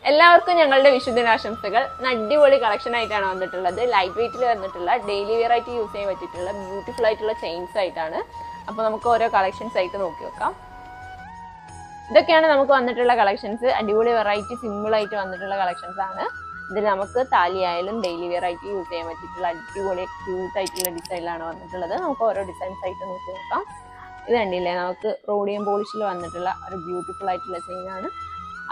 എല്ലാവർക്കും ഞങ്ങളുടെ വിഷുദിനാശംസകൾ. അടിപൊളി കളക്ഷൻ ആയിട്ടാണ് വന്നിട്ടുള്ളത്. ലൈറ്റ് വെയിറ്റിൽ വന്നിട്ടുള്ള ഡെയിലി വെയർ ആയിട്ട് യൂസ് ചെയ്യാൻ പറ്റിയിട്ടുള്ള ബ്യൂട്ടിഫുൾ ആയിട്ടുള്ള ചെയിൻസ് ആയിട്ടാണ്. അപ്പോൾ നമുക്ക് ഓരോ കളക്ഷൻസ് ആയിട്ട് നോക്കി നോക്കാം. ഇതൊക്കെയാണ് നമുക്ക് വന്നിട്ടുള്ള കളക്ഷൻസ്. അടിപൊളി വെറൈറ്റി സിമ്പിൾ ആയിട്ട് വന്നിട്ടുള്ള കളക്ഷൻസ് ആണ്. ഇതിൽ നമുക്ക് താലി ആയാലും ഡെയിലി വെയർ ആയിട്ട് യൂസ് ചെയ്യാൻ പറ്റിയിട്ടുള്ള അടിപൊളി ക്യൂട്ട് ആയിട്ടുള്ള ഡിസൈനിലാണ് വന്നിട്ടുള്ളത്. നമുക്ക് ഓരോ ഡിസൈൻസ് ആയിട്ട് നോക്കി നോക്കാം. ഇത് കണ്ടില്ലേ, നമുക്ക് റോഡിയം പോളിഷിൽ വന്നിട്ടുള്ള ഒരു ബ്യൂട്ടിഫുൾ ആയിട്ടുള്ള ചെയിനാണ്.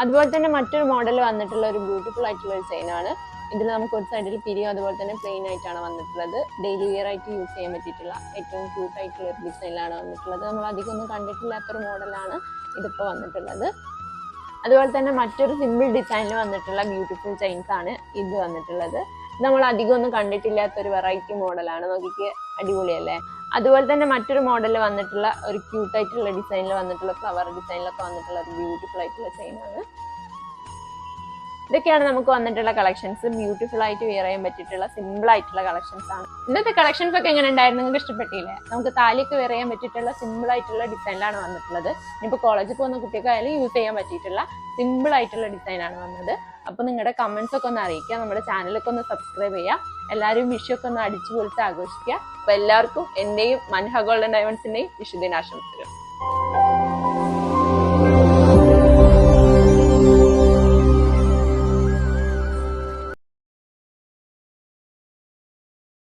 അതുപോലെ തന്നെ മറ്റൊരു മോഡൽ വന്നിട്ടുള്ള ഒരു ബ്യൂട്ടിഫുൾ ആയിട്ടുള്ള ഒരു ചെയിനാണ്. ഇതിൽ നമുക്ക് ഒരു സൈഡിൽ പിരിയും അതുപോലെ തന്നെ പ്ലെയിൻ ആയിട്ടാണ് വന്നിട്ടുള്ളത്. ഡെയിലി വെയർ ആയിട്ട് യൂസ് ചെയ്യാൻ പറ്റിയിട്ടുള്ള ഏറ്റവും ക്യൂട്ട് ആയിട്ടുള്ള ഒരു ഡിസൈനിലാണ് വന്നിട്ടുള്ളത്. നമ്മൾ അധികം ഒന്നും കണ്ടിട്ടില്ലാത്തൊരു മോഡലാണ് ഇതിപ്പോൾ വന്നിട്ടുള്ളത്. അതുപോലെ തന്നെ മറ്റൊരു സിമ്പിൾ ഡിസൈനിൽ വന്നിട്ടുള്ള ബ്യൂട്ടിഫുൾ ചെയിൻസ് ആണ് ഇത് വന്നിട്ടുള്ളത്. നമ്മൾ അധികം ഒന്നും കണ്ടിട്ടില്ലാത്തൊരു വെറൈറ്റി മോഡലാണ്. നോക്കിക്ക്, അടിപൊളിയല്ലേ. അതുപോലെ തന്നെ മറ്റൊരു മോഡലിൽ വന്നിട്ടുള്ള ഒരു ക്യൂട്ടായിട്ടുള്ള ഡിസൈനിൽ വന്നിട്ടുള്ള ഫ്ലവർ ഡിസൈനിലൊക്കെ വന്നിട്ടുള്ള ഒരു ബ്യൂട്ടിഫുൾ ആയിട്ടുള്ള ചെയിനാണ്. ഇതൊക്കെയാണ് നമുക്ക് വന്നിട്ടുള്ള കളക്ഷൻസ്. ബ്യൂട്ടിഫുൾ ആയിട്ട് വെയർ ചെയ്യാൻ പറ്റിയിട്ടുള്ള സിമ്പിൾ ആയിട്ടുള്ള കളക്ഷൻസ് ആണ്. ഇന്നത്തെ കളക്ഷൻസ് ഒക്കെ എങ്ങനെ ഉണ്ടായിരുന്നു? നിങ്ങൾക്ക് ഇഷ്ടപ്പെട്ടില്ലേ? നമുക്ക് താലിയൊക്കെ വെയർ ചെയ്യാൻ പറ്റിയിട്ടുള്ള സിമ്പിൾ ആയിട്ടുള്ള ഡിസൈനിലാണ് വന്നിട്ടുള്ളത്. ഇനിയിപ്പോൾ കോളേജിൽ പോകുന്ന കുട്ടികൾക്കായാലും യൂസ് ചെയ്യാൻ പറ്റിയിട്ടുള്ള സിമ്പിൾ ആയിട്ടുള്ള ഡിസൈനാണ് വന്നത്. അപ്പോൾ നിങ്ങളുടെ കമന്റ്സ് ഒക്കെ ഒന്ന് അറിയിക്കുക. നമ്മുടെ ചാനലൊക്കെ ഒന്ന് സബ്സ്ക്രൈബ് ചെയ്യുക. എല്ലാവരും വിഷുവൊക്കെ ഒന്ന് അടിച്ചു പൊളിച്ച് ആഘോഷിക്കുക. അപ്പോൾ എല്ലാവർക്കും എൻ്റെയും മൻഹ ഗോൾഡൻ ഡയമണ്ട്സിൻ്റെയും വിഷുദിനാശംസകൾ.